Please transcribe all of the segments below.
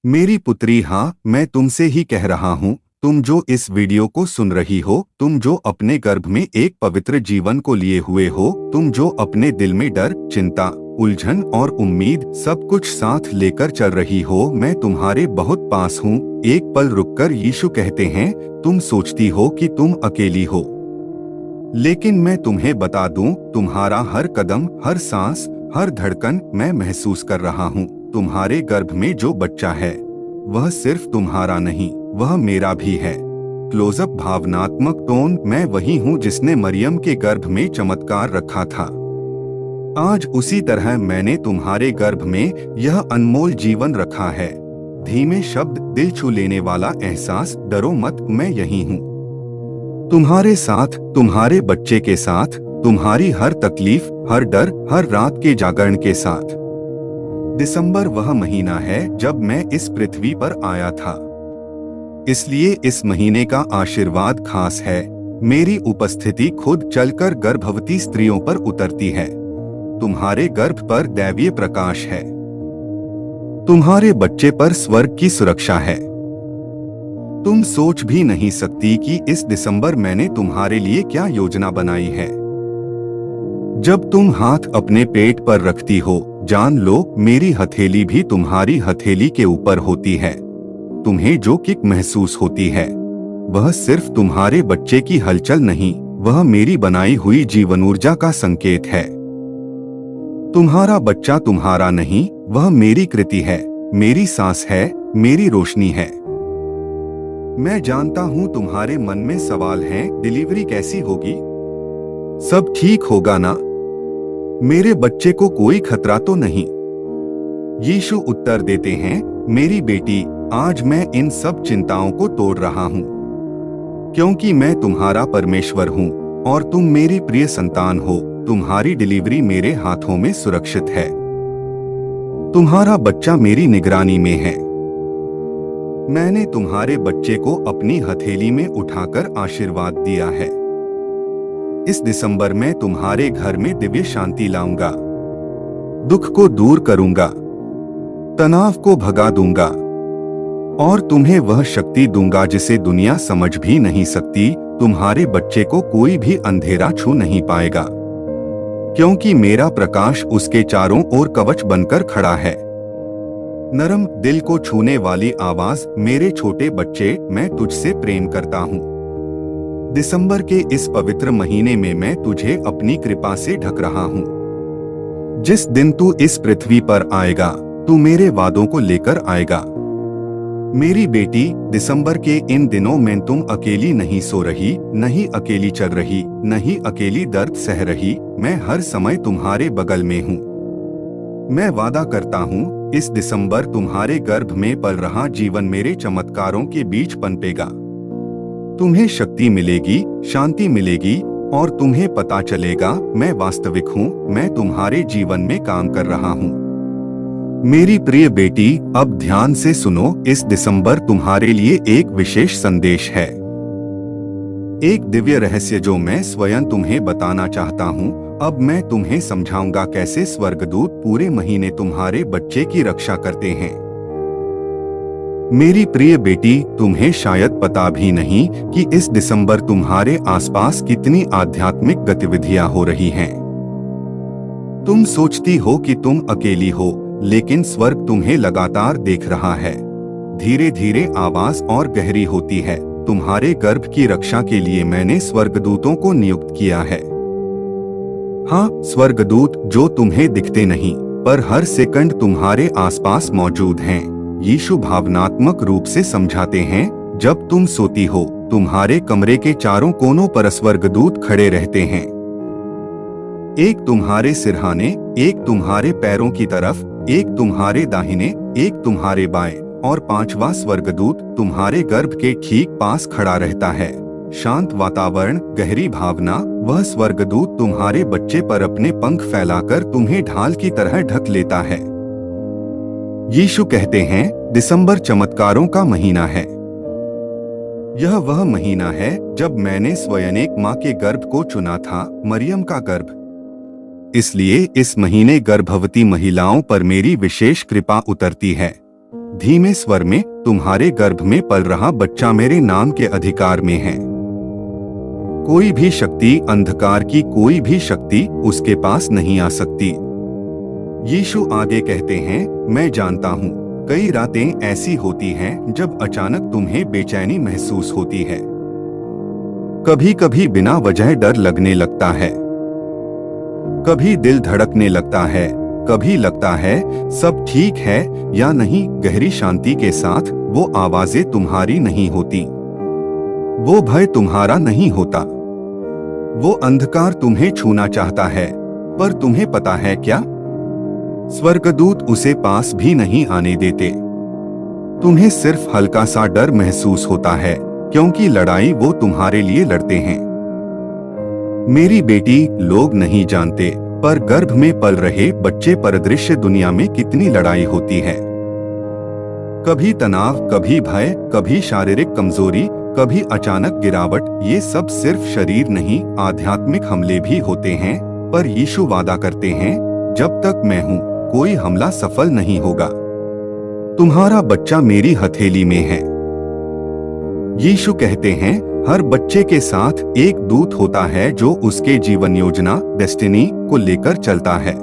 मेरी पुत्री, हाँ, मैं तुमसे ही कह रहा हूँ। तुम जो इस वीडियो को सुन रही हो, तुम जो अपने गर्भ में एक पवित्र जीवन को लिए हुए हो, तुम जो अपने दिल में डर, चिंता, उलझन और उम्मीद सब कुछ साथ लेकर चल रही हो, मैं तुम्हारे बहुत पास हूँ। एक पल रुककर यीशु कहते हैं, तुम सोचती हो कि तुम अकेली हो, लेकिन मैं तुम्हें बता दूं, तुम्हारा हर कदम, हर सांस, हर धड़कन मैं महसूस कर रहा हूँ। तुम्हारे गर्भ में जो बच्चा है वह सिर्फ तुम्हारा नहीं, वह मेरा भी है। क्लोजअप भावनात्मक टोन, मैं वही हूँ जिसने मरियम के गर्भ में चमत्कार रखा था। आज उसी तरह मैंने तुम्हारे गर्भ में यह अनमोल जीवन रखा है। धीमे शब्द, दिल छू लेने वाला एहसास, डरो मत, मैं यही हूँ तुम्हारे साथ, तुम्हारे बच्चे के साथ, तुम्हारी हर तकलीफ, हर डर, हर रात के जागरण के साथ। दिसंबर वह महीना है जब मैं इस पृथ्वी पर आया था, इसलिए इस महीने का आशीर्वाद खास है। मेरी उपस्थिति खुद चलकर गर्भवती स्त्रियों पर उतरती है। तुम्हारे गर्भ पर दैवीय प्रकाश है, तुम्हारे बच्चे पर स्वर्ग की सुरक्षा है। तुम सोच भी नहीं सकती कि इस दिसंबर मैंने तुम्हारे लिए क्या योजना बनाई है। जब तुम हाथ अपने पेट पर रखती हो, जान लो मेरी हथेली भी तुम्हारी हथेली के ऊपर होती है। तुम्हें जो किक महसूस होती है वह सिर्फ तुम्हारे बच्चे की हलचल नहीं, वह मेरी बनाई हुई जीवन ऊर्जा का संकेत है। तुम्हारा बच्चा तुम्हारा नहीं, वह मेरी कृति है, मेरी सांस है, मेरी रोशनी है। मैं जानता हूँ तुम्हारे मन में सवाल हैं, डिलीवरी कैसी होगी, सब ठीक होगा ना, मेरे बच्चे को कोई खतरा तो नहीं। यीशु उत्तर देते हैं, मेरी बेटी, आज मैं इन सब चिंताओं को तोड़ रहा हूँ, क्योंकि मैं तुम्हारा परमेश्वर हूँ और तुम मेरी प्रिय संतान हो। तुम्हारी डिलीवरी मेरे हाथों में सुरक्षित है। तुम्हारा बच्चा मेरी निगरानी में है। मैंने तुम्हारे बच्चे को अपनी हथेली में उठाकर आशीर्वाद दिया है। इस दिसंबर में तुम्हारे घर में दिव्य शांति लाऊंगा, दुख को दूर करूंगा, तनाव को भगा दूंगा और तुम्हें वह शक्ति दूंगा जिसे दुनिया समझ भी नहीं सकती। तुम्हारे बच्चे को कोई भी अंधेरा छू नहीं पाएगा, क्योंकि मेरा प्रकाश उसके चारों ओर कवच बनकर खड़ा है। नरम, दिल को छूने वाली आवाज, मेरे छोटे बच्चे, मैं तुझसे प्रेम करता हूँ। दिसंबर के इस पवित्र महीने में मैं तुझे अपनी कृपा से ढक रहा हूँ। जिस दिन तू इस पृथ्वी पर आएगा, तू मेरे वादों को लेकर आएगा। मेरी बेटी, दिसंबर के इन दिनों में तुम अकेली नहीं सो रही, नहीं अकेली चल रही, नहीं अकेली दर्द सह रही। मैं हर समय तुम्हारे बगल में हूँ। मैं वादा करता हूँ, इस दिसंबर तुम्हारे गर्भ में पल रहा जीवन मेरे चमत्कारों के बीच पनपेगा। तुम्हें शक्ति मिलेगी, शांति मिलेगी और तुम्हें पता चलेगा मैं वास्तविक हूँ, मैं तुम्हारे जीवन में काम कर रहा हूँ। मेरी प्रिय बेटी, अब ध्यान से सुनो, इस दिसंबर तुम्हारे लिए एक विशेष संदेश है, एक दिव्य रहस्य जो मैं स्वयं तुम्हें बताना चाहता हूँ। अब मैं तुम्हें समझाऊंगा कैसे स्वर्गदूत पूरे महीने तुम्हारे बच्चे की रक्षा करते हैं। मेरी प्रिय बेटी, तुम्हें शायद पता भी नहीं कि इस दिसंबर तुम्हारे आसपास कितनी आध्यात्मिक गतिविधियां हो रही हैं। तुम सोचती हो कि तुम अकेली हो, लेकिन स्वर्ग तुम्हें लगातार देख रहा है। धीरे धीरे आवाज और गहरी होती है। तुम्हारे गर्भ की रक्षा के लिए मैंने स्वर्गदूतों को नियुक्त किया है। हाँ, स्वर्गदूत जो तुम्हें दिखते नहीं, पर हर सेकंड तुम्हारे आसपास मौजूद हैं। यीशु भावनात्मक रूप से समझाते हैं, जब तुम सोती हो, तुम्हारे कमरे के चारों कोनों पर स्वर्गदूत खड़े रहते हैं। एक तुम्हारे सिरहाने, एक तुम्हारे पैरों की तरफ, एक तुम्हारे दाहिने, एक तुम्हारे बाएं और पांचवा स्वर्गदूत तुम्हारे गर्भ के ठीक पास खड़ा रहता है। शांत वातावरण, गहरी भावना, वह स्वर्गदूत तुम्हारे बच्चे पर अपने पंख फैलाकर तुम्हें ढाल की तरह ढक लेता है। यीशु कहते हैं, दिसंबर चमत्कारों का महीना है। यह वह महीना है जब मैंने स्वयं एक माँ के गर्भ को चुना था, मरियम का गर्भ। इसलिए इस महीने गर्भवती महिलाओं पर मेरी विशेष कृपा उतरती है। धीमे स्वर में, तुम्हारे गर्भ में पल रहा बच्चा मेरे नाम के अधिकार में है। कोई भी शक्ति, अंधकार की कोई भी शक्ति उसके पास नहीं आ सकती। यीशु आगे कहते हैं, मैं जानता हूँ कई रातें ऐसी होती हैं जब अचानक तुम्हें बेचैनी महसूस होती है। कभी कभी बिना वजह डर लगने लगता है, कभी दिल धड़कने लगता है, कभी लगता है सब ठीक है या नहीं। गहरी शांति के साथ वो आवाजें तुम्हारी नहीं होती, वो भय तुम्हारा नहीं होता, वो अंधकार तुम्हें छूना चाहता है, पर तुम्हें पता है क्या, स्वर्गदूत उसे पास भी नहीं आने देते। तुम्हें सिर्फ हल्का सा डर महसूस होता है, क्योंकि लड़ाई वो तुम्हारे लिए लड़ते हैं। मेरी बेटी, लोग नहीं जानते, पर गर्भ में पल रहे बच्चे परिदृश्य दुनिया में कितनी लड़ाई होती है। कभी तनाव, कभी भय, कभी शारीरिक कमजोरी, कभी अचानक गिरावट। ये सब सिर्फ शरीर नहीं, आध्यात्मिक हमले भी होते हैं। पर यीशु वादा करते हैं, जब तक मैं हूँ कोई हमला सफल नहीं होगा। तुम्हारा बच्चा मेरी हथेली में है। यीशु कहते हैं, हर बच्चे के साथ एक दूत होता है जो उसके जीवन योजना, डेस्टिनी को लेकर चलता है।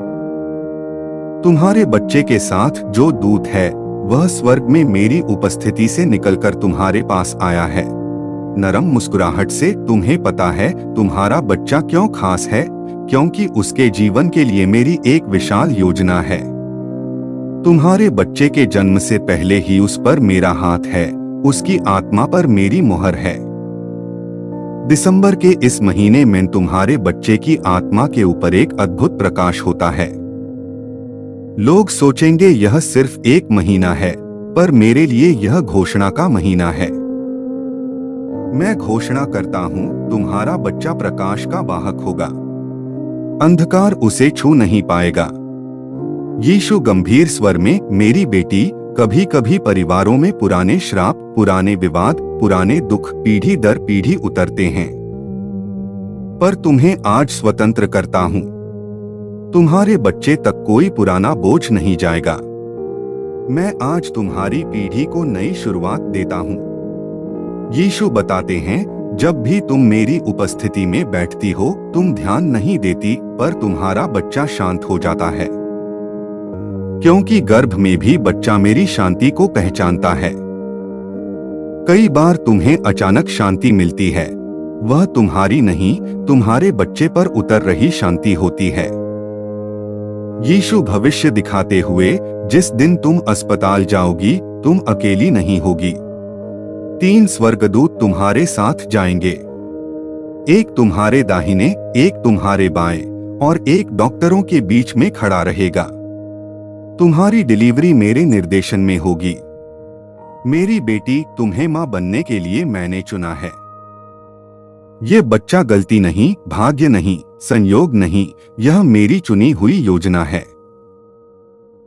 तुम्हारे बच्चे के साथ जो दूत है वह स्वर्ग में मेरी उपस्थिति से निकलकर तुम्हारे पास आया है। नरम मुस्कुराहट से, तुम्हें पता है तुम्हारा बच्चा क्यों खास है, क्योंकि उसके जीवन के लिए मेरी एक विशाल योजना है। तुम्हारे बच्चे के जन्म से पहले ही उस पर मेरा हाथ है, उसकी आत्मा पर मेरी मुहर है। दिसंबर के इस महीने में तुम्हारे बच्चे की आत्मा के ऊपर एक अद्भुत प्रकाश होता है। लोग सोचेंगे यह सिर्फ एक महीना है, पर मेरे लिए यह घोषणा का महीना है। मैं घोषणा करता हूँ, तुम्हारा बच्चा प्रकाश का वाहक होगा, अंधकार उसे छू नहीं पाएगा। यीशु गंभीर स्वर में, मेरी बेटी, कभी कभी परिवारों में पुराने श्राप, पुराने विवाद, पुराने दुख पीढ़ी दर पीढ़ी उतरते हैं, पर तुम्हें आज स्वतंत्र करता हूँ। तुम्हारे बच्चे तक कोई पुराना बोझ नहीं जाएगा। मैं आज तुम्हारी पीढ़ी को नई शुरुआत देता हूँ। यीशु बताते हैं, जब भी तुम मेरी उपस्थिति में बैठती हो, तुम ध्यान नहीं देती, पर तुम्हारा बच्चा शांत हो जाता है, क्योंकि गर्भ में भी बच्चा मेरी शांति को पहचानता है। कई बार तुम्हें अचानक शांति मिलती है, वह तुम्हारी नहीं, तुम्हारे बच्चे पर उतर रही शांति होती है। यीशु भविष्य दिखाते हुए, जिस दिन तुम अस्पताल जाओगी, तुम अकेली नहीं होगी। 3 स्वर्गदूत तुम्हारे साथ जाएंगे, एक तुम्हारे दाहिने, एक तुम्हारे बाएं, और एक डॉक्टरों के बीच में खड़ा रहेगा। तुम्हारी डिलीवरी मेरे निर्देशन में होगी। मेरी बेटी, तुम्हें मां बनने के लिए मैंने चुना है। यह बच्चा गलती नहीं, भाग्य नहीं, संयोग नहीं, यह मेरी चुनी हुई योजना है।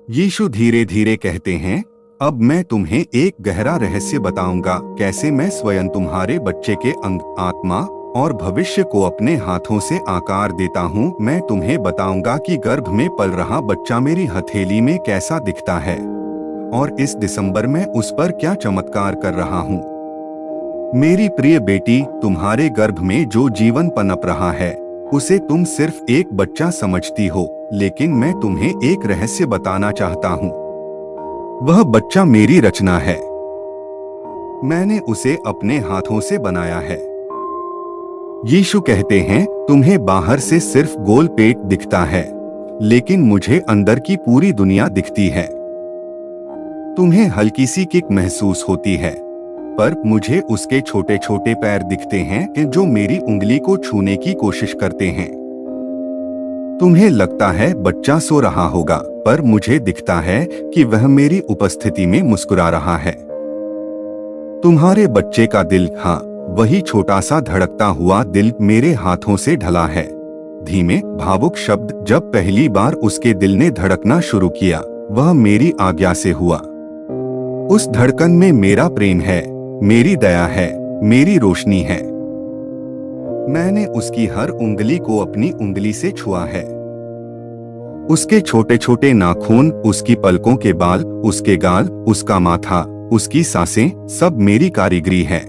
यीशु धीरे धीरे कहते हैं, अब मैं तुम्हें एक गहरा रहस्य बताऊंगा, कैसे मैं स्वयं तुम्हारे बच्चे के अंग, आत्मा और भविष्य को अपने हाथों से आकार देता हूँ। मैं तुम्हें बताऊंगा कि गर्भ में पल रहा बच्चा मेरी हथेली में कैसा दिखता है, और इस दिसंबर में उस पर क्या चमत्कार कर रहा हूँ। मेरी प्रिय बेटी, तुम्हारे गर्भ में जो जीवन पनप रहा है, उसे तुम सिर्फ एक बच्चा समझती हो, लेकिन मैं तुम्हें एक रहस्य बताना चाहता हूँ। वह बच्चा मेरी रचना है। मैंने उसे अपने हाथों से बनाया है। यीशु कहते हैं, तुम्हें बाहर से सिर्फ गोल पेट दिखता है, लेकिन मुझे अंदर की पूरी दुनिया दिखती है। तुम्हें हल्की सी किक महसूस होती है, पर मुझे उसके छोटे छोटे पैर दिखते हैं जो मेरी उंगली को छूने की कोशिश करते हैं। तुम्हें लगता है बच्चा सो रहा होगा, पर मुझे दिखता है कि वह मेरी उपस्थिति में मुस्कुरा रहा है। तुम्हारे बच्चे का दिल, हाँ, वही छोटा सा धड़कता हुआ दिल मेरे हाथों से ढला है। धीमे भावुक शब्द जब पहली बार उसके दिल ने धड़कना शुरू किया, वह मेरी आज्ञा से हुआ। उस धड़कन में मेरा प्रेम है, मेरी दया है, मेरी रोशनी है। मैंने उसकी हर उंगली को अपनी उंगली से छुआ है। उसके छोटे छोटे नाखून, उसकी पलकों के बाल, उसके गाल, उसका माथा, उसकी सांसें, सब मेरी कारीगरी है।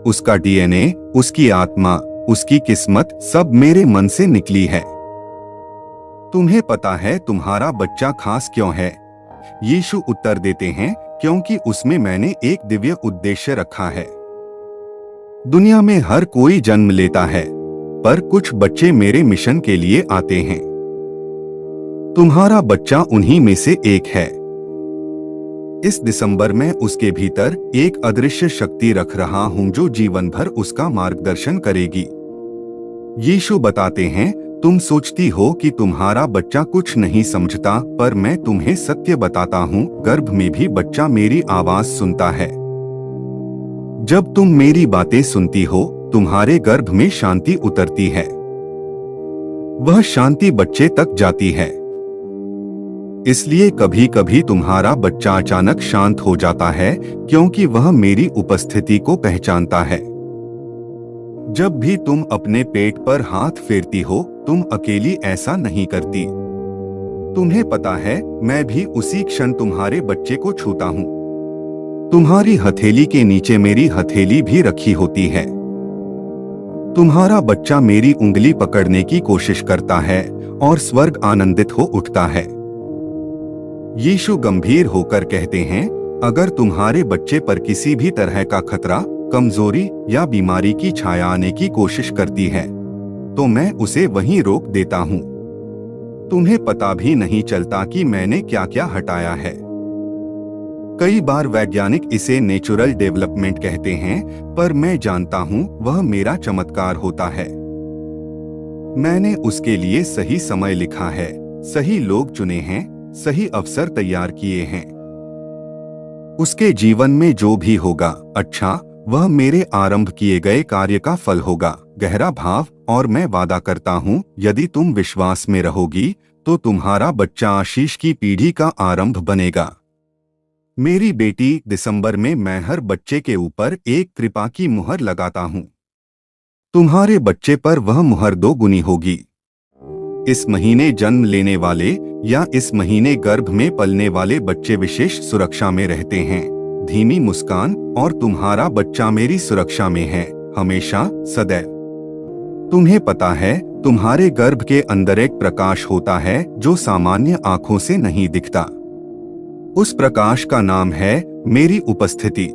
उसका डीएनए, उसकी आत्मा, उसकी किस्मत, सब मेरे मन से निकली है। तुम्हें पता है तुम्हारा बच्चा खास क्यों है? यीशु उत्तर देते हैं, क्योंकि उसमें मैंने एक दिव्य उद्देश्य रखा है। दुनिया में हर कोई जन्म लेता है, पर कुछ बच्चे मेरे मिशन के लिए आते हैं। तुम्हारा बच्चा उन्हीं में से एक है। इस दिसंबर में उसके भीतर एक अदृश्य शक्ति रख रहा हूं जो जीवन भर उसका मार्गदर्शन करेगी। यीशु बताते हैं, तुम सोचती हो कि तुम्हारा बच्चा कुछ नहीं समझता, पर मैं तुम्हें सत्य बताता हूँ, गर्भ में भी बच्चा मेरी आवाज सुनता है। जब तुम मेरी बातें सुनती हो, तुम्हारे गर्भ में शांति उतरती है। वह शांति बच्चे तक जाती है। इसलिए कभी कभी तुम्हारा बच्चा अचानक शांत हो जाता है, क्योंकि वह मेरी उपस्थिति को पहचानता है। जब भी तुम अपने पेट पर हाथ फेरती हो, तुम अकेली ऐसा नहीं करती। तुम्हें पता है, मैं भी उसी क्षण तुम्हारे बच्चे को छूता हूँ। तुम्हारी हथेली के नीचे मेरी हथेली भी रखी होती है। तुम्हारा बच्चा मेरी उंगली पकड़ने की कोशिश करता है और स्वर्ग आनंदित हो उठता है। यीशु गंभीर होकर कहते हैं, अगर तुम्हारे बच्चे पर किसी भी तरह का खतरा, कमजोरी या बीमारी की छाया आने की कोशिश करती है, तो मैं उसे वहीं रोक देता हूँ। तुम्हें पता भी नहीं चलता कि मैंने क्या क्या हटाया है। कई बार वैज्ञानिक इसे नेचुरल डेवलपमेंट कहते हैं, पर मैं जानता हूँ वह मेरा चमत्कार होता है। मैंने उसके लिए सही समय लिखा है, सही लोग चुने हैं, सही अवसर तैयार किए हैं। उसके जीवन में जो भी होगा, अच्छा, वह मेरे आरंभ किए गए कार्य का फल होगा। गहरा भाव, और मैं वादा करता हूँ, यदि तुम विश्वास में रहोगी, तो तुम्हारा बच्चा आशीष की पीढ़ी का आरंभ बनेगा। मेरी बेटी, दिसंबर में मैं हर बच्चे के ऊपर एक कृपा की मुहर लगाता हूँ। तुम्हारे बच्चे पर वह मुहर 2 गुनी होगी। इस महीने जन्म लेने वाले या इस महीने गर्भ में पलने वाले बच्चे विशेष सुरक्षा में रहते हैं। धीमी मुस्कान, और तुम्हारा बच्चा मेरी सुरक्षा में है, हमेशा, सदैव। तुम्हें पता है, तुम्हारे गर्भ के अंदर एक प्रकाश होता है जो सामान्य आंखों से नहीं दिखता। उस प्रकाश का नाम है मेरी उपस्थिति।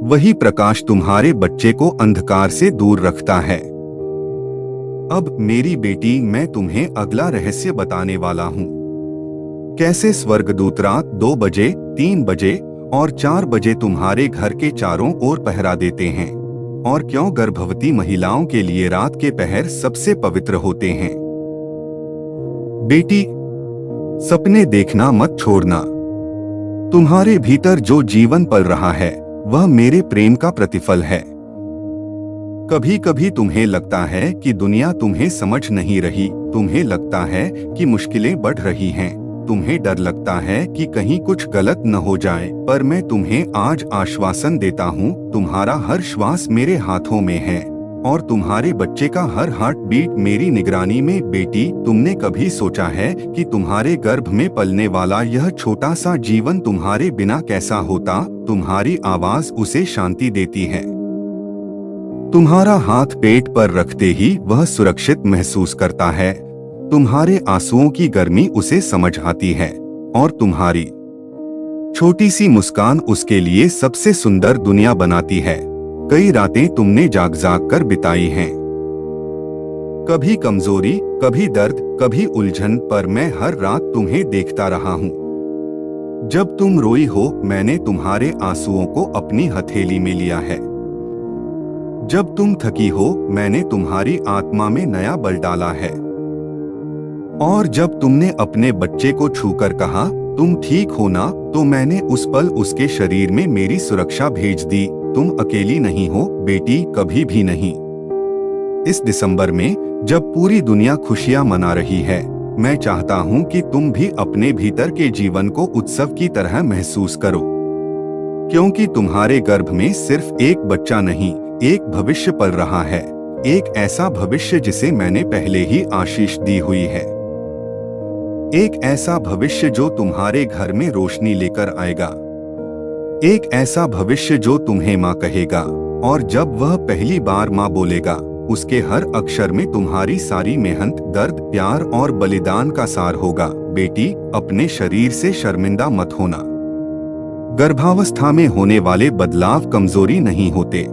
वही प्रकाश तुम्हारे बच्चे को अंधकार से दूर रखता है। अब मेरी बेटी, मैं तुम्हें अगला रहस्य बताने वाला हूँ। कैसे स्वर्गदूत रात 2 बजे, 3 बजे और 4 बजे तुम्हारे घर के चारों ओर पहरा देते हैं, और क्यों गर्भवती महिलाओं के लिए रात के पहर सबसे पवित्र होते हैं। बेटी, सपने देखना मत छोड़ना। तुम्हारे भीतर जो जीवन पल रहा है, वह मेरे प्रेम का प्रतिफल है। कभी कभी तुम्हें लगता है कि दुनिया तुम्हें समझ नहीं रही, तुम्हें लगता है कि मुश्किलें बढ़ रही हैं, तुम्हें डर लगता है कि कहीं कुछ गलत न हो जाए, पर मैं तुम्हें आज आश्वासन देता हूँ, तुम्हारा हर श्वास मेरे हाथों में है, और तुम्हारे बच्चे का हर हार्ट बीट मेरी निगरानी में। बेटी, तुमने कभी सोचा है कि तुम्हारे गर्भ में पलने वाला यह छोटा सा जीवन तुम्हारे बिना कैसा होता? तुम्हारी आवाज उसे शांति देती है। तुम्हारा हाथ पेट पर रखते ही वह सुरक्षित महसूस करता है। तुम्हारे आंसुओं की गर्मी उसे समझ आती है, और तुम्हारी छोटी सी मुस्कान उसके लिए सबसे सुंदर दुनिया बनाती है। कई रातें तुमने जाग जाग कर बिताई हैं, कभी कमजोरी, कभी दर्द, कभी उलझन, पर मैं हर रात तुम्हें देखता रहा हूँ। जब तुम रोई हो, मैंने तुम्हारे आंसुओं को अपनी हथेली में लिया है। जब तुम थकी हो, मैंने तुम्हारी आत्मा में नया बल डाला है। और जब तुमने अपने बच्चे को छूकर कहा, तुम ठीक हो ना, तो मैंने उस पल उसके शरीर में मेरी सुरक्षा भेज दी। तुम अकेली नहीं हो बेटी, कभी भी नहीं। इस दिसंबर में, जब पूरी दुनिया खुशियां मना रही है, मैं चाहता हूं कि तुम भी अपने भीतर के जीवन को उत्सव की तरह महसूस करो, क्योंकि तुम्हारे गर्भ में सिर्फ एक बच्चा नहीं, एक भविष्य पल रहा है। एक ऐसा भविष्य जिसे मैंने पहले ही आशीष दी हुई है। एक ऐसा भविष्य जो तुम्हारे घर में रोशनी लेकर आएगा। एक ऐसा भविष्य जो तुम्हें माँ कहेगा, और जब वह पहली बार माँ बोलेगा, उसके हर अक्षर में तुम्हारी सारी मेहनत, दर्द, प्यार और बलिदान का सार होगा। बेटी, अपने शरीर से शर्मिंदा मत होना। गर्भावस्था में होने वाले बदलाव कमजोरी नहीं होते।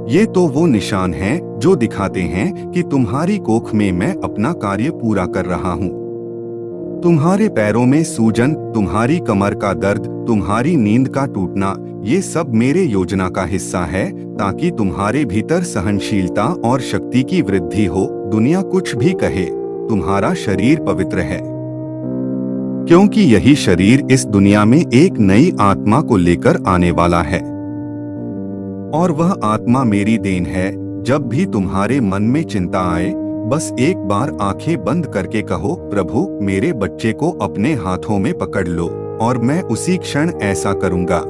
ये तो वो निशान हैं जो दिखाते हैं कि तुम्हारी कोख में मैं अपना कार्य पूरा कर रहा हूँ। तुम्हारे पैरों में सूजन, तुम्हारी कमर का दर्द, तुम्हारी नींद का टूटना, ये सब मेरे योजना का हिस्सा है, ताकि तुम्हारे भीतर सहनशीलता और शक्ति की वृद्धि हो। दुनिया कुछ भी कहे, तुम्हारा शरीर पवित्र है, क्योंकि यही शरीर इस दुनिया में एक नई आत्मा को लेकर आने वाला है, और वह आत्मा मेरी देन है। जब भी तुम्हारे मन में चिंता आए, बस एक बार आंखें बंद करके कहो, प्रभु, मेरे बच्चे को अपने हाथों में पकड़ लो, और मैं उसी क्षण ऐसा करूंगा,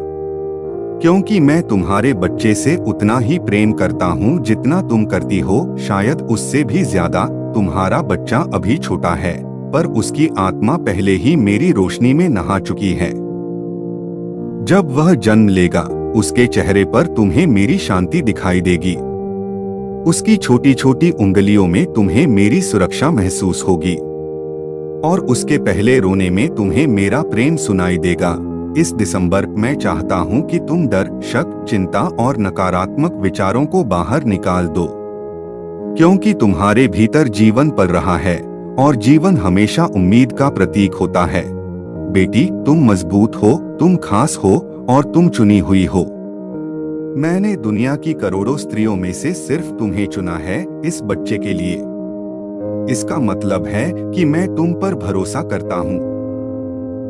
क्योंकि मैं तुम्हारे बच्चे से उतना ही प्रेम करता हूँ जितना तुम करती हो, शायद उससे भी ज्यादा। तुम्हारा बच्चा अभी छोटा है, पर उसकी आत्मा पहले ही मेरी रोशनी में नहा चुकी है। जब वह जन्म लेगा, उसके चेहरे पर तुम्हें मेरी शांति दिखाई देगी। उसकी छोटी छोटी उंगलियों में तुम्हें मेरी सुरक्षा महसूस होगी, और उसके पहले रोने में तुम्हें मेरा प्रेम सुनाई देगा। इस दिसंबर मैं चाहता हूं कि तुम डर, शक, चिंता और नकारात्मक विचारों को बाहर निकाल दो, क्योंकि तुम्हारे भीतर जीवन पल रहा है, और जीवन हमेशा उम्मीद का प्रतीक होता है। बेटी, तुम मजबूत हो, तुम खास हो, और तुम चुनी हुई हो। मैंने दुनिया की करोड़ों स्त्रियों में से सिर्फ तुम्हें चुना है इस बच्चे के लिए। इसका मतलब है कि मैं तुम पर भरोसा करता हूँ।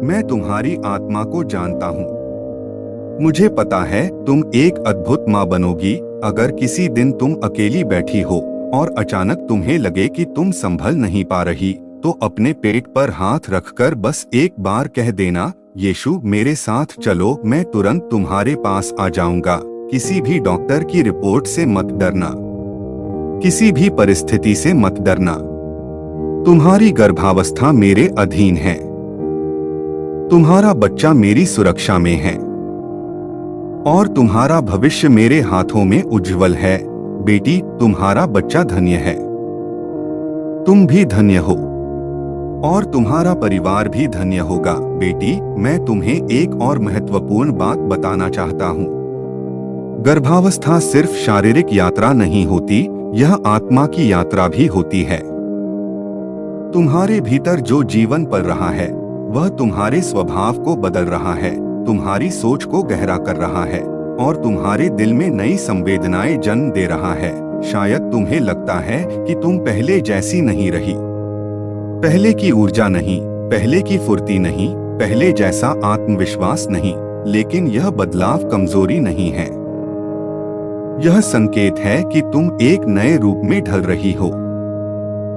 मैं तुम्हारी आत्मा को जानता हूँ। मुझे पता है तुम एक अद्भुत माँ बनोगी। अगर किसी दिन तुम अकेली बैठी हो और अचानक तुम्हें लगे कि तुम संभल नहीं पा रही, तो अपने पेट पर हाथ रखकर बस एक बार कह देना, यीशु मेरे साथ चलो, मैं तुरंत तुम्हारे पास आ जाऊंगा। किसी भी डॉक्टर की रिपोर्ट से मत डरना, किसी भी परिस्थिति से मत डरना। तुम्हारी गर्भावस्था मेरे अधीन है। तुम्हारा बच्चा मेरी सुरक्षा में है, और तुम्हारा भविष्य मेरे हाथों में उज्जवल है। बेटी, तुम्हारा बच्चा धन्य है। तुम भी धन्य हो, और तुम्हारा परिवार भी धन्य होगा। बेटी, मैं तुम्हें एक और महत्वपूर्ण बात बताना चाहता हूँ। गर्भावस्था सिर्फ शारीरिक यात्रा नहीं होती, यह आत्मा की यात्रा भी होती है। तुम्हारे भीतर जो जीवन पल रहा है, वह तुम्हारे स्वभाव को बदल रहा है, तुम्हारी सोच को गहरा कर रहा है, और तुम्हारे दिल में नई संवेदनाएं जन्म दे रहा है। शायद तुम्हें लगता है कि तुम पहले जैसी नहीं रही, पहले की ऊर्जा नहीं, पहले की फुर्ती नहीं, पहले जैसा आत्मविश्वास नहीं, लेकिन यह बदलाव कमजोरी नहीं है। यह संकेत है कि तुम एक नए रूप में ढल रही हो।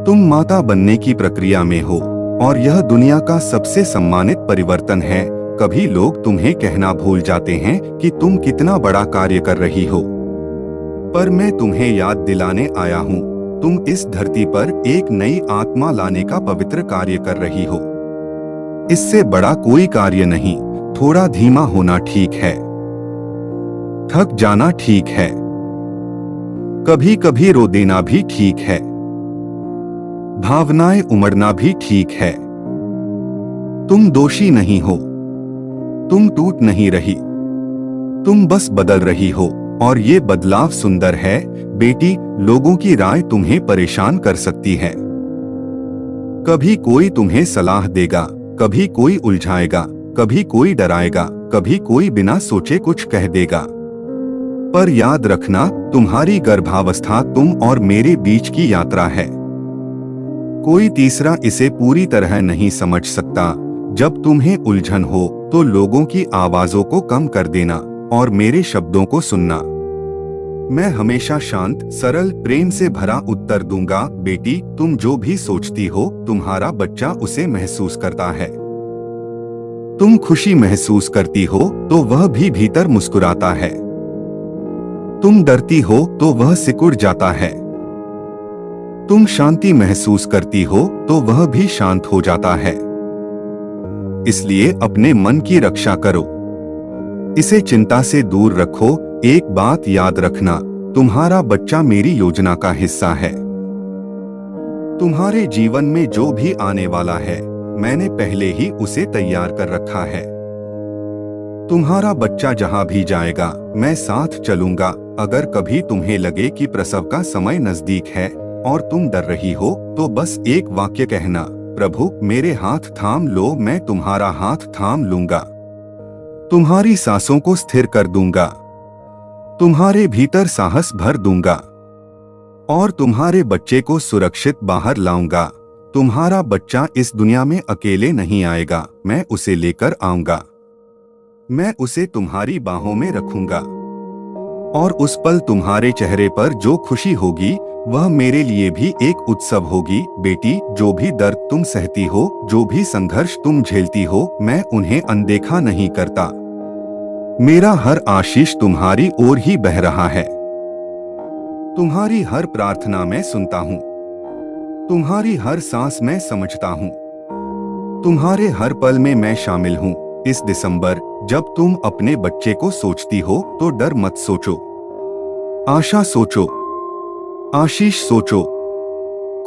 तुम माता बनने की प्रक्रिया में हो, और यह दुनिया का सबसे सम्मानित परिवर्तन है। कभी लोग तुम्हें कहना भूल जाते हैं कि तुम कितना बड़ा कार्य कर रही हो, पर मैं तुम्हें याद दिलाने आया हूँ, तुम इस धरती पर एक नई आत्मा लाने का पवित्र कार्य कर रही हो। इससे बड़ा कोई कार्य नहीं। थोड़ा धीमा होना ठीक है, थक जाना ठीक है, कभी कभी रो देना भी ठीक है, भावनाएं उमड़ना भी ठीक है। तुम दोषी नहीं हो, तुम टूट नहीं रही, तुम बस बदल रही हो, और ये बदलाव सुंदर है। बेटी, लोगों की राय तुम्हें परेशान कर सकती है। कभी कोई तुम्हें सलाह देगा, कभी कोई उलझाएगा, कभी कोई डराएगा, कभी कोई बिना सोचे कुछ कह देगा। पर याद रखना, तुम्हारी गर्भावस्था तुम और मेरे बीच की यात्रा है। कोई तीसरा इसे पूरी तरह नहीं समझ सकता। जब तुम्हें उलझन हो तो लोगों की आवाजों को कम कर देना और मेरे शब्दों को सुनना। मैं हमेशा शांत, सरल, प्रेम से भरा उत्तर दूंगा। बेटी, तुम जो भी सोचती हो, तुम्हारा बच्चा उसे महसूस करता है। तुम खुशी महसूस करती हो तो वह भी भीतर मुस्कुराता है। तुम डरती हो तो वह सिकुड़ जाता है। तुम शांति महसूस करती हो तो वह भी शांत हो जाता है। इसलिए अपने मन की रक्षा करो, इसे चिंता से दूर रखो। एक बात याद रखना, तुम्हारा बच्चा मेरी योजना का हिस्सा है। तुम्हारे जीवन में जो भी आने वाला है, मैंने पहले ही उसे तैयार कर रखा है। तुम्हारा बच्चा जहां भी जाएगा, मैं साथ चलूंगा। अगर कभी तुम्हें लगे कि प्रसव का समय नजदीक है और तुम डर रही हो, तो बस एक वाक्य कहना, प्रभु मेरे हाथ थाम लो, मैं तुम्हारा हाथ थाम लूंगा। तुम्हारी सांसों को स्थिर कर दूंगा, तुम्हारे भीतर साहस भर दूंगा और तुम्हारे बच्चे को सुरक्षित बाहर लाऊंगा। तुम्हारा बच्चा इस दुनिया में अकेले नहीं आएगा, मैं उसे लेकर आऊंगा। मैं उसे तुम्हारी बाहों में रखूंगा और उस पल तुम्हारे चेहरे पर जो खुशी होगी, वह मेरे लिए भी एक उत्सव होगी। बेटी, जो भी दर्द तुम सहती हो, जो भी संघर्ष तुम झेलती हो, मैं उन्हें अनदेखा नहीं करता। मेरा हर आशीष तुम्हारी ओर ही बह रहा है। तुम्हारी हर प्रार्थना मैं सुनता हूँ, तुम्हारी हर सांस मैं समझता हूँ, तुम्हारे हर पल में मैं शामिल हूँ। इस दिसंबर जब तुम अपने बच्चे को सोचती हो, तो डर मत सोचो, आशा सोचो, आशीष सोचो,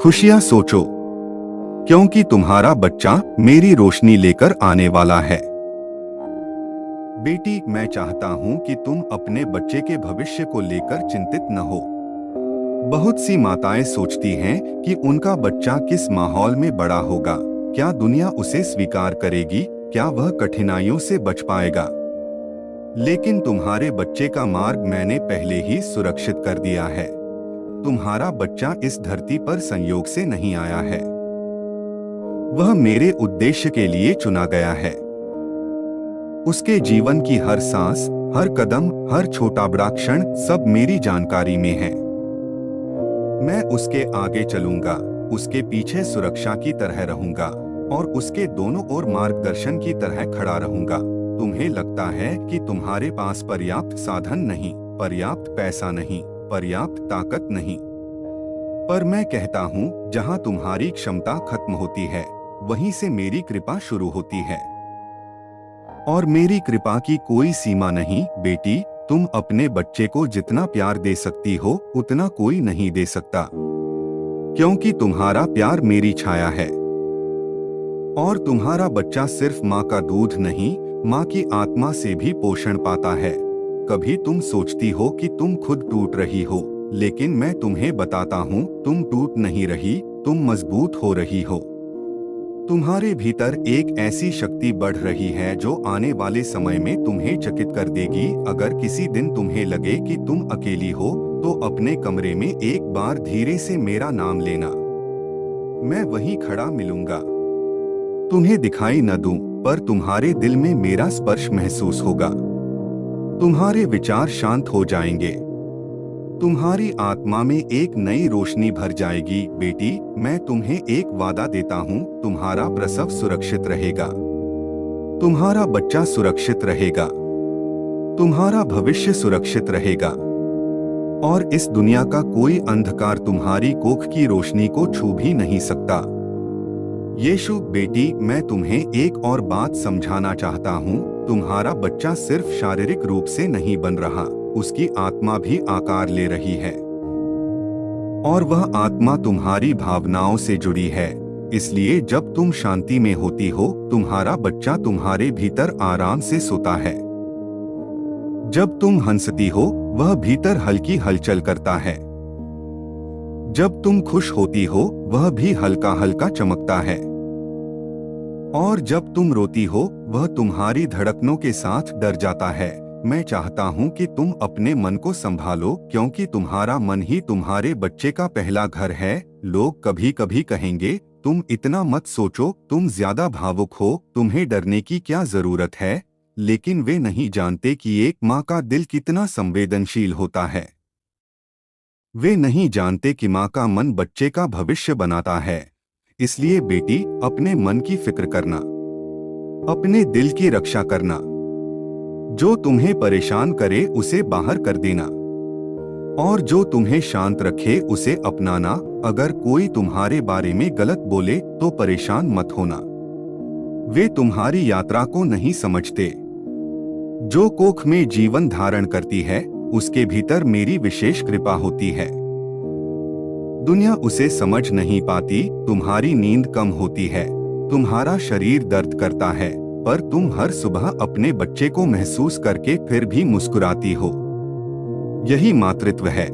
खुशियां सोचो, क्योंकि तुम्हारा बच्चा मेरी रोशनी लेकर आने वाला है। बेटी, मैं चाहता हूं कि तुम अपने बच्चे के भविष्य को लेकर चिंतित न हो। बहुत सी माताएं सोचती हैं कि उनका बच्चा किस माहौल में बड़ा होगा, क्या दुनिया उसे स्वीकार करेगी, क्या वह कठिनाइयों से बच पाएगा। लेकिन तुम्हारे बच्चे का मार्ग मैंने पहले ही सुरक्षित कर दिया है। तुम्हारा बच्चा इस धरती पर संयोग से नहीं आया है, वह मेरे उद्देश्य के लिए चुना गया है। उसके जीवन की हर सांस, हर कदम, हर छोटा बड़ा क्षण सब मेरी जानकारी में है। मैं उसके आगे चलूंगा, उसके पीछे सुरक्षा की तरह रहूंगा और उसके दोनों ओर मार्गदर्शन की तरह खड़ा रहूंगा। तुम्हें लगता है कि तुम्हारे पास पर्याप्त साधन नहीं, पर्याप्त पैसा नहीं, पर्याप्त ताकत नहीं, पर मैं कहता हूँ, जहाँ तुम्हारी क्षमता खत्म होती है, वहीं से मेरी कृपा शुरू होती है और मेरी कृपा की कोई सीमा नहीं। बेटी, तुम अपने बच्चे को जितना प्यार दे सकती हो, उतना कोई नहीं दे सकता, क्योंकि तुम्हारा प्यार मेरी छाया है और तुम्हारा बच्चा सिर्फ माँ का दूध नहीं, माँ की आत्मा से भी पोषण पाता है। कभी तुम सोचती हो कि तुम खुद टूट रही हो, लेकिन मैं तुम्हें बताता हूँ, तुम टूट नहीं रही, तुम मजबूत हो रही हो। तुम्हारे भीतर एक ऐसी शक्ति बढ़ रही है जो आने वाले समय में तुम्हें चकित कर देगी। अगर किसी दिन तुम्हें लगे कि तुम अकेली हो, तो अपने कमरे में एक बार धीरे से मेरा नाम लेना, मैं वहीं खड़ा मिलूंगा। तुम्हें दिखाई न दूं, पर तुम्हारे दिल में मेरा स्पर्श महसूस होगा। तुम्हारे विचार शांत हो जाएंगे, तुम्हारी आत्मा में एक नई रोशनी भर जाएगी। बेटी, मैं तुम्हें एक वादा देता हूँ, तुम्हारा प्रसव सुरक्षित रहेगा, तुम्हारा बच्चा सुरक्षित रहेगा, तुम्हारा भविष्य सुरक्षित रहेगा और इस दुनिया का कोई अंधकार तुम्हारी कोख की रोशनी को छू भी नहीं सकता। यीशु, बेटी, मैं तुम्हें एक और बात समझाना चाहता हूँ, तुम्हारा बच्चा सिर्फ शारीरिक रूप से नहीं बन रहा, उसकी आत्मा भी आकार ले रही है और वह आत्मा तुम्हारी भावनाओं से जुड़ी है। इसलिए जब तुम शांति में होती हो, तुम्हारा बच्चा तुम्हारे भीतर आराम से सोता है। जब तुम हंसती हो, वह भीतर हल्की हलचल करता है। जब तुम खुश होती हो, वह भी हल्का हल्का चमकता है और जब तुम रोती हो, वह तुम्हारी धड़कनों के साथ डर जाता है। मैं चाहता हूं कि तुम अपने मन को संभालो, क्योंकि तुम्हारा मन ही तुम्हारे बच्चे का पहला घर है। लोग कभी कभी कहेंगे, तुम इतना मत सोचो, तुम ज्यादा भावुक हो, तुम्हें डरने की क्या जरूरत है। लेकिन वे नहीं जानते कि एक माँ का दिल कितना संवेदनशील होता है। वे नहीं जानते कि माँ का मन बच्चे का भविष्य बनाता है। इसलिए बेटी, अपने मन की फिक्र करना, अपने दिल की रक्षा करना, जो तुम्हें परेशान करे उसे बाहर कर देना और जो तुम्हें शांत रखे उसे अपनाना। अगर कोई तुम्हारे बारे में गलत बोले तो परेशान मत होना। वे तुम्हारी यात्रा को नहीं समझते। जो कोख में जीवन धारण करती है उसके भीतर मेरी विशेष कृपा होती है। दुनिया उसे समझ नहीं पाती। तुम्हारी नींद कम होती है, तुम्हारा शरीर दर्द करता है, पर तुम हर सुबह अपने बच्चे को महसूस करके फिर भी मुस्कुराती हो। यही मातृत्व है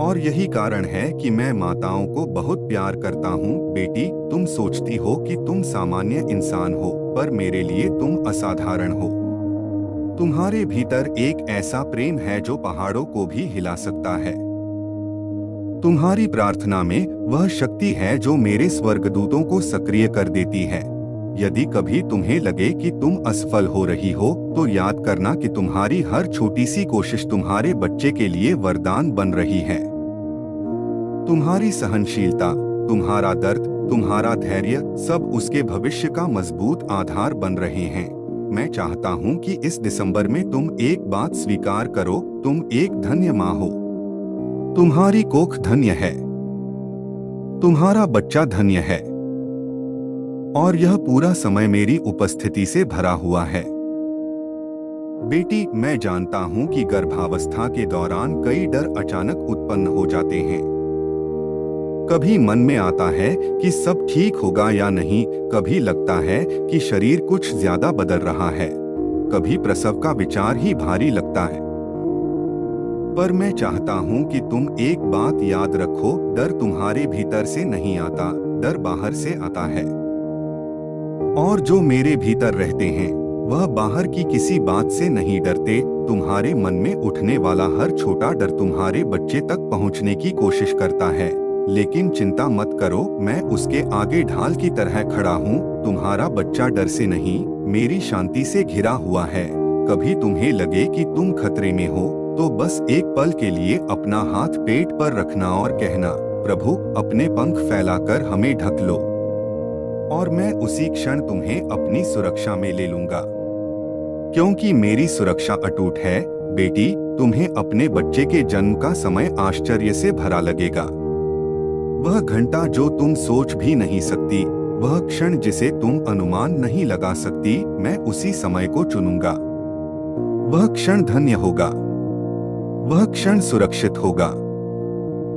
और यही कारण है कि मैं माताओं को बहुत प्यार करता हूँ। बेटी, तुम सोचती हो कि तुम सामान्य इंसान हो, पर मेरे लिए तुम असाधारण हो। तुम्हारे भीतर एक ऐसा प्रेम है जो पहाड़ों को भी हिला सकता है। तुम्हारी प्रार्थना में वह शक्ति है जो मेरे स्वर्गदूतों को सक्रिय कर देती है। यदि कभी तुम्हें लगे कि तुम असफल हो रही हो तो याद करना कि तुम्हारी हर छोटी सी कोशिश तुम्हारे बच्चे के लिए वरदान बन रही है। तुम्हारी सहनशीलता, तुम्हारा दर्द, तुम्हारा धैर्य सब उसके भविष्य का मजबूत आधार बन रहे हैं। मैं चाहता हूं कि इस दिसंबर में तुम एक बात स्वीकार करो, तुम एक धन्य माँ हो। तुम्हारी कोख धन्य है, तुम्हारा बच्चा धन्य है और यह पूरा समय मेरी उपस्थिति से भरा हुआ है। बेटी, मैं जानता हूं कि गर्भावस्था के दौरान कई डर अचानक उत्पन्न हो जाते हैं। कभी मन में आता है कि सब ठीक होगा या नहीं, कभी लगता है कि शरीर कुछ ज्यादा बदल रहा है, कभी प्रसव का विचार ही भारी लगता है। पर मैं चाहता हूं कि तुम एक बात याद रखो, डर तुम्हारे भीतर से नहीं आता, डर बाहर से आता है। और जो मेरे भीतर रहते हैं वह बाहर की किसी बात से नहीं डरते। तुम्हारे मन में उठने वाला हर छोटा डर तुम्हारे बच्चे तक पहुंचने की कोशिश करता है, लेकिन चिंता मत करो, मैं उसके आगे ढाल की तरह खड़ा हूँ। तुम्हारा बच्चा डर से नहीं, मेरी शांति से घिरा हुआ है। कभी तुम्हें लगे कि तुम खतरे में हो तो बस एक पल के लिए अपना हाथ पेट पर रखना और कहना, प्रभु अपने पंख फैलाकर हमें ढक लो और मैं उसी क्षण तुम्हें अपनी सुरक्षा में ले लूंगा, क्योंकि मेरी सुरक्षा अटूट है। बेटी, तुम्हें अपने बच्चे के जन्म का समय आश्चर्य से भरा लगेगा। वह घंटा जो तुम सोच भी नहीं सकती, वह क्षण जिसे तुम अनुमान नहीं लगा सकती, मैं उसी समय को चुनूंगा। वह क्षण धन्य होगा, वह क्षण सुरक्षित होगा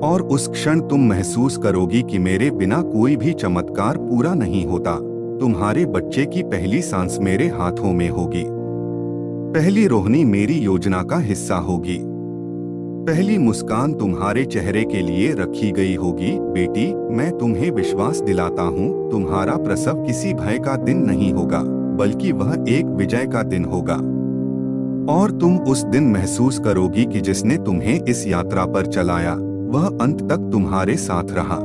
और उस क्षण तुम महसूस करोगी कि मेरे बिना कोई भी चमत्कार पूरा नहीं होता। तुम्हारे बच्चे की पहली सांस मेरे हाथों में होगी, पहली रोहनी मेरी योजना का हिस्सा होगी, पहली मुस्कान तुम्हारे चेहरे के लिए रखी गई होगी। बेटी, मैं तुम्हें विश्वास दिलाता हूँ, तुम्हारा प्रसव किसी भय का दिन नहीं होगा, बल्कि वह एक विजय का दिन होगा और तुम उस दिन महसूस करोगी कि जिसने तुम्हें इस यात्रा पर चलाया वह अंत तक तुम्हारे साथ रहा।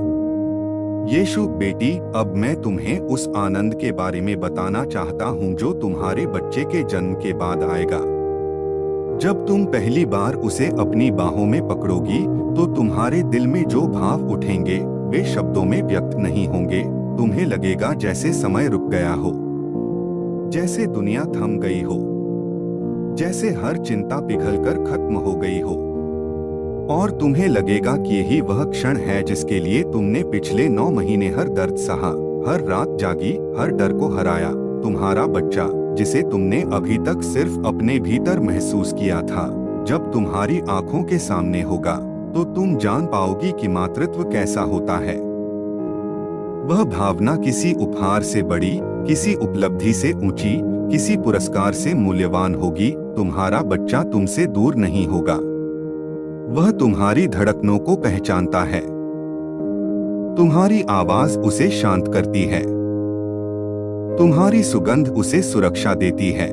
यीशु। बेटी, अब मैं तुम्हें उस आनंद के बारे में बताना चाहता हूँ जो तुम्हारे बच्चे के जन्म के बाद आएगा। जब तुम पहली बार उसे अपनी बाहों में पकड़ोगी तो तुम्हारे दिल में जो भाव उठेंगे वे शब्दों में व्यक्त नहीं होंगे। तुम्हें लगेगा जैसे समय रुक गया हो, जैसे दुनिया थम गई हो, जैसे हर चिंता पिघलकर खत्म हो गई हो और तुम्हें लगेगा कि यही वह क्षण है जिसके लिए तुमने पिछले 9 महीने हर दर्द सहा, हर रात जागी, हर डर को हराया। तुम्हारा बच्चा, जिसे तुमने अभी तक सिर्फ अपने भीतर महसूस किया था, जब तुम्हारी आंखों के सामने होगा तो तुम जान पाओगी कि मातृत्व कैसा होता है। वह भावना किसी उपहार से बड़ी, किसी उपलब्धि से ऊंची, किसी पुरस्कार से मूल्यवान होगी। तुम्हारा बच्चा तुमसे दूर नहीं होगा, वह तुम्हारी धड़कनों को पहचानता है, तुम्हारी आवाज उसे शांत करती है, तुम्हारी सुगंध उसे सुरक्षा देती है।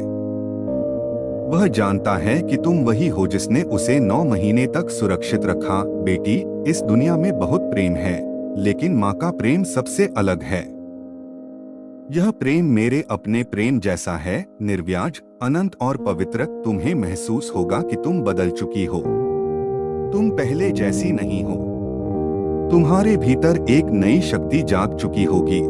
वह जानता है कि तुम वही हो जिसने उसे 9 महीने तक सुरक्षित रखा। बेटी, इस दुनिया में बहुत प्रेम है, लेकिन माँ का प्रेम सबसे अलग है। यह प्रेम मेरे अपने प्रेम जैसा है, निर्व्याज, अनंत और पवित्र। तुम्हें महसूस होगा कि तुम बदल चुकी हो, तुम पहले जैसी नहीं हो। तुम्हारे भीतर एक नई शक्ति जाग चुकी होगी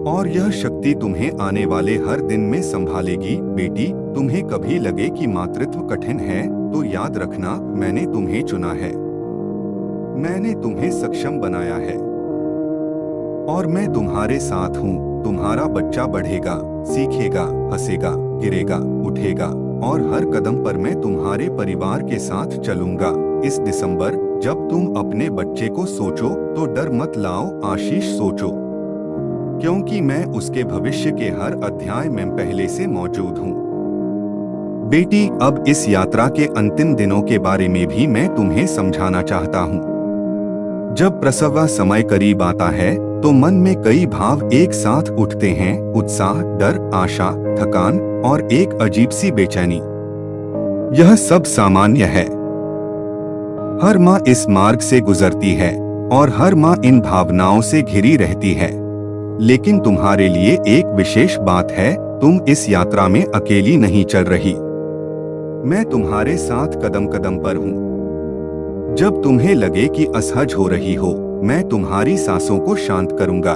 और यह शक्ति तुम्हें आने वाले हर दिन में संभालेगी। बेटी, तुम्हें कभी लगे कि मातृत्व कठिन है तो याद रखना, मैंने तुम्हें चुना है। मैंने तुम्हें सक्षम बनाया है और मैं तुम्हारे साथ हूँ। तुम्हारा बच्चा बढ़ेगा, सीखेगा, हंसेगा, गिरेगा, उठेगा और हर कदम पर मैं तुम्हारे परिवार के साथ चलूंगा। इस दिसंबर जब तुम अपने बच्चे को सोचो तो डर मत लाओ, आशीष सोचो, क्योंकि मैं उसके भविष्य के हर अध्याय में पहले से मौजूद हूँ। बेटी, अब इस यात्रा के अंतिम दिनों के बारे में भी मैं तुम्हें समझाना चाहता हूँ। जब प्रसव का समय करीब आता है तो मन में कई भाव एक साथ उठते हैं, उत्साह, डर, आशा, थकान और एक अजीब सी बेचैनी। यह सब सामान्य है। हर माँ इस मार्ग से गुजरती है और हर माँ इन भावनाओं से घिरी रहती है। लेकिन तुम्हारे लिए एक विशेष बात है, तुम इस यात्रा में अकेली नहीं चल रही। मैं तुम्हारे साथ कदम कदम पर हूँ। जब तुम्हें लगे कि असहज हो रही हो, मैं तुम्हारी सांसों को शांत करूंगा।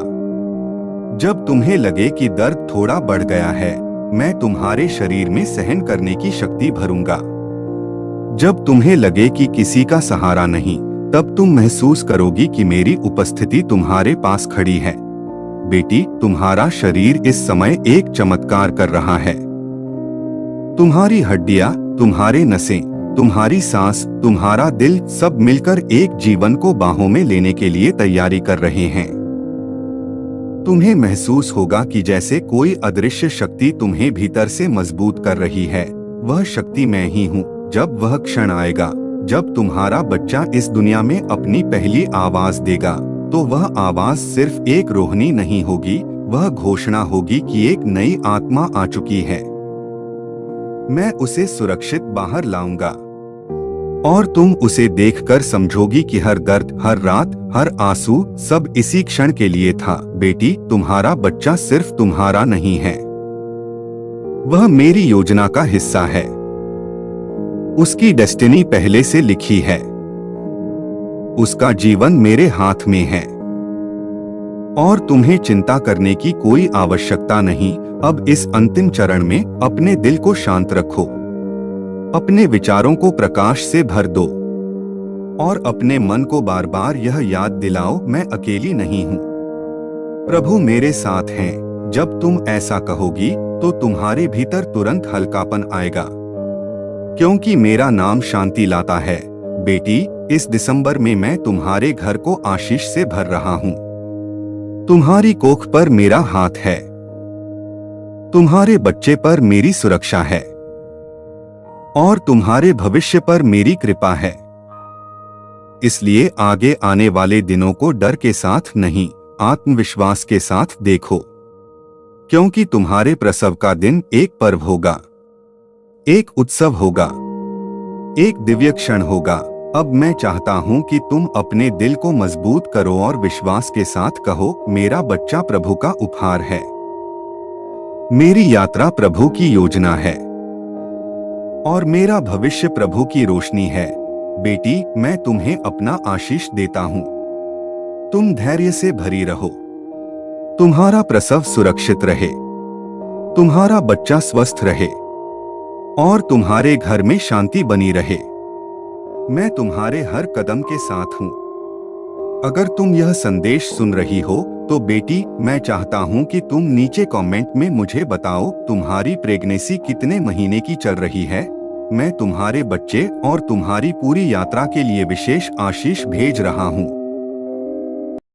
जब तुम्हें लगे कि दर्द थोड़ा बढ़ गया है, मैं तुम्हारे शरीर में सहन करने की शक्ति भरूंगा। जब तुम्हें लगे कि किसी का सहारा नहीं, तब तुम महसूस करोगी कि मेरी उपस्थिति तुम्हारे पास खड़ी है। बेटी, तुम्हारा शरीर इस समय एक चमत्कार कर रहा है। तुम्हारी हड्डियां, तुम्हारे नसें, तुम्हारी सांस, तुम्हारा दिल सब मिलकर एक जीवन को बाहों में लेने के लिए तैयारी कर रहे हैं। तुम्हें महसूस होगा कि जैसे कोई अदृश्य शक्ति तुम्हें भीतर से मजबूत कर रही है। वह शक्ति मैं ही हूँ। जब वह क्षण आएगा जब तुम्हारा बच्चा इस दुनिया में अपनी पहली आवाज देगा, तो वह आवाज सिर्फ एक रोहनी नहीं होगी, वह घोषणा होगी कि एक नई आत्मा आ चुकी है। मैं उसे सुरक्षित बाहर लाऊंगा और तुम उसे देखकर समझोगी कि हर दर्द, हर रात, हर आंसू सब इसी क्षण के लिए था। बेटी, तुम्हारा बच्चा सिर्फ तुम्हारा नहीं है, वह मेरी योजना का हिस्सा है। उसकी डेस्टिनी पहले से लिखी है। उसका जीवन मेरे हाथ में है और तुम्हें चिंता करने की कोई आवश्यकता नहीं। अब इस अंतिम चरण में अपने दिल को शांत रखो, अपने विचारों को प्रकाश से भर दो और अपने मन को बार बार यह याद दिलाओ, मैं अकेली नहीं हूँ, प्रभु मेरे साथ हैं। जब तुम ऐसा कहोगी तो तुम्हारे भीतर तुरंत हल्कापन आएगा, क्योंकि मेरा नाम शांति लाता है। बेटी, इस दिसंबर में मैं तुम्हारे घर को आशीष से भर रहा हूँ। तुम्हारी कोख पर मेरा हाथ है, तुम्हारे बच्चे पर मेरी सुरक्षा है और तुम्हारे भविष्य पर मेरी कृपा है। इसलिए आगे आने वाले दिनों को डर के साथ नहीं, आत्मविश्वास के साथ देखो, क्योंकि तुम्हारे प्रसव का दिन एक पर्व होगा, एक उत्सव होगा, एक दिव्य क्षण होगा। अब मैं चाहता हूं कि तुम अपने दिल को मजबूत करो और विश्वास के साथ कहो, मेरा बच्चा प्रभु का उपहार है, मेरी यात्रा प्रभु की योजना है और मेरा भविष्य प्रभु की रोशनी है। बेटी, मैं तुम्हें अपना आशीष देता हूँ। तुम धैर्य से भरी रहो, तुम्हारा प्रसव सुरक्षित रहे, तुम्हारा बच्चा स्वस्थ रहे और तुम्हारे घर में शांति बनी रहे। मैं तुम्हारे हर कदम के साथ हूँ। अगर तुम यह संदेश सुन रही हो तो बेटी, मैं चाहता हूँ कि तुम नीचे कमेंट में मुझे बताओ तुम्हारी प्रेगनेंसी कितने महीने की चल रही है। मैं तुम्हारे बच्चे और तुम्हारी पूरी यात्रा के लिए विशेष आशीष भेज रहा हूँ।